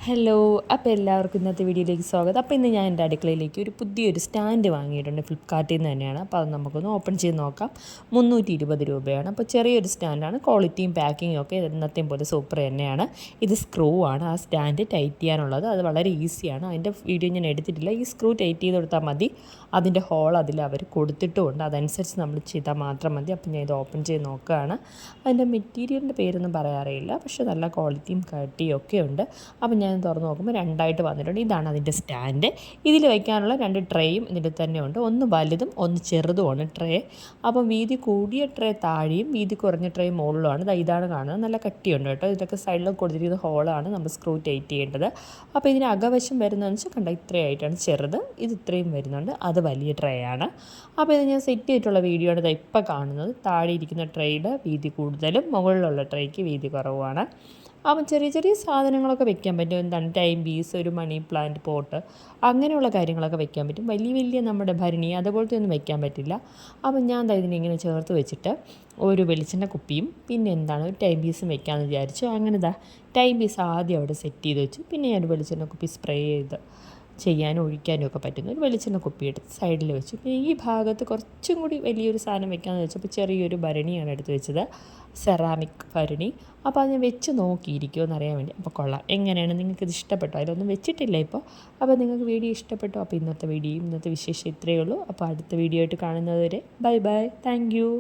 Hello, അപ്പോൾ എല്ലാവർക്കും ഇന്നത്തെ വീഡിയോയിലേക്ക് സ്വാഗതം. അപ്പോൾ ഇന്ന് ഞാൻ എൻ്റെ അടുക്കളയിലേക്ക് ഒരു പുതിയൊരു സ്റ്റാൻഡ് വാങ്ങിയിട്ടുണ്ട്. ഫ്ലിപ്പ്കാർട്ടിൽ നിന്ന് തന്നെയാണ്. അപ്പോൾ അത് നമുക്കൊന്ന് ഓപ്പൺ ചെയ്ത് നോക്കാം. 320 രൂപയാണ്. അപ്പോൾ ചെറിയൊരു സ്റ്റാൻഡാണ്. ക്വാളിറ്റിയും പാക്കിങ്ങും ഒക്കെ എന്നത്തെയും പോലെ സൂപ്പർ തന്നെയാണ്. ഇത് സ്ക്രൂ ആണ് ആ സ്റ്റാൻഡ് ടൈറ്റ് ചെയ്യാനുള്ളത്. അത് വളരെ ഈസിയാണ്. അതിൻ്റെ വീഡിയോ ഞാൻ എടുത്തിട്ടില്ല. ഈ സ്ക്രൂ ടൈറ്റ് ചെയ്ത് കൊടുത്താൽ മതി. അതിൻ്റെ ഹോൾ അതിൽ അവർ കൊടുത്തിട്ടുമുണ്ട്. അതനുസരിച്ച് നമ്മൾ ചെയ്താൽ മാത്രം മതി. അപ്പോൾ ഞാൻ ഇത് ഓപ്പൺ ചെയ്ത് നോക്കുകയാണ്. അതിൻ്റെ മെറ്റീരിയലിൻ്റെ പേരൊന്നും പറയാറിയില്ല, പക്ഷേ നല്ല ക്വാളിറ്റിയും കട്ടിയും ഒക്കെ ഉണ്ട്. അപ്പോൾ ഞാൻ തുറന്ന് നോക്കുമ്പോൾ രണ്ടായിട്ട് വന്നിട്ടുണ്ട്. ഇതാണ് അതിൻ്റെ സ്റ്റാൻഡ്. ഇതിൽ വയ്ക്കാനുള്ള 2 ട്രേയും ഇതിൽ തന്നെ ഉണ്ട്. ഒന്ന് വലുതും ഒന്ന് ചെറുതുമാണ് ട്രേ. അപ്പം വീതി കൂടിയ ട്രേ താഴെയും വീതി കുറഞ്ഞ ട്രേ മുകളിലുമാണ്. ഇതാണ് കാണുന്നത്. നല്ല കട്ടിയുണ്ട് കേട്ടോ. ഇതൊക്കെ സൈഡിലൊക്കെ കൊടുത്തിരിക്കുന്ന ഹോളാണ് നമ്മൾ സ്ക്രൂ ടൈറ്റ് ചെയ്യേണ്ടത്. അപ്പോൾ ഇതിന് അകവശം വരുന്നതെന്ന് വെച്ചാൽ കണ്ട ഇത്രയായിട്ടാണ് ചെറുത്. ഇത് ഇത്രയും വരുന്നുണ്ട്. അത് വലിയ ട്രേ ആണ്. അപ്പോൾ ഇത് ഞാൻ സെറ്റ് ചെയ്തിട്ടുള്ള വീഡിയോ ആണ് ഇപ്പോൾ കാണുന്നത്. താഴെ ഇരിക്കുന്ന ട്രേയുടെ വീതി കൂടുതലും മുകളിലുള്ള ട്രേക്ക് വീതി കുറവുമാണ്. അപ്പം ചെറിയ ചെറിയ സാധനങ്ങളൊക്കെ വെക്കാൻ പറ്റും. എന്താണ് ടൈം പീസ്, ഒരു മണി പ്ലാന്റ് പോട്ട്, അങ്ങനെയുള്ള കാര്യങ്ങളൊക്കെ വെക്കാൻ പറ്റും. വലിയ വലിയ നമ്മുടെ ഭരണി അതുപോലത്തെ ഒന്നും വെക്കാൻ പറ്റില്ല. അപ്പം ഞാൻ ഇതിനെ ഇങ്ങനെ ചേർത്ത് വെച്ചിട്ട് ഒരു വെളിച്ചെണ്ണ കുപ്പിയും പിന്നെ എന്താണ് ഒരു ടൈം പീസും വെക്കാമെന്ന് വിചാരിച്ചു. അങ്ങനെ ടൈം പീസ് ആദ്യം അവിടെ സെറ്റ് ചെയ്ത് വെച്ചു. പിന്നെ ഞാൻ വെളിച്ചെണ്ണ കുപ്പി സ്പ്രേ ചെയ്ത് ചെയ്യാനും ഒഴിക്കാനും ഒക്കെ പറ്റുന്ന ഒരു വെളിച്ചെണ്ണ കുപ്പി എടുത്ത് സൈഡിൽ വെച്ചു. പിന്നെ ഈ ഭാഗത്ത് കുറച്ചും കൂടി വലിയൊരു സാധനം വെക്കാമെന്ന് വെച്ചപ്പോൾ ചെറിയൊരു ഭരണിയാണ് എടുത്ത് വെച്ചത്, സെറാമിക് ഭരണി. അപ്പോൾ അത് ഞാൻ വെച്ച് നോക്കിയിരിക്കുമോ എന്നറിയാൻ വേണ്ടി. അപ്പോൾ കൊള്ളാം, എങ്ങനെയാണ് നിങ്ങൾക്കിത് ഇഷ്ടപ്പെട്ടോ? അതിലൊന്നും വെച്ചിട്ടില്ല ഇപ്പോൾ. അപ്പോൾ നിങ്ങൾക്ക് വീഡിയോ ഇഷ്ടപ്പെട്ടോ? അപ്പോൾ ഇന്നത്തെ വിശേഷം ഇത്രയേ ഉള്ളൂ. അപ്പോൾ അടുത്ത വീഡിയോ ആയിട്ട് കാണുന്നത് വരെ ബൈ ബൈ, താങ്ക് യു.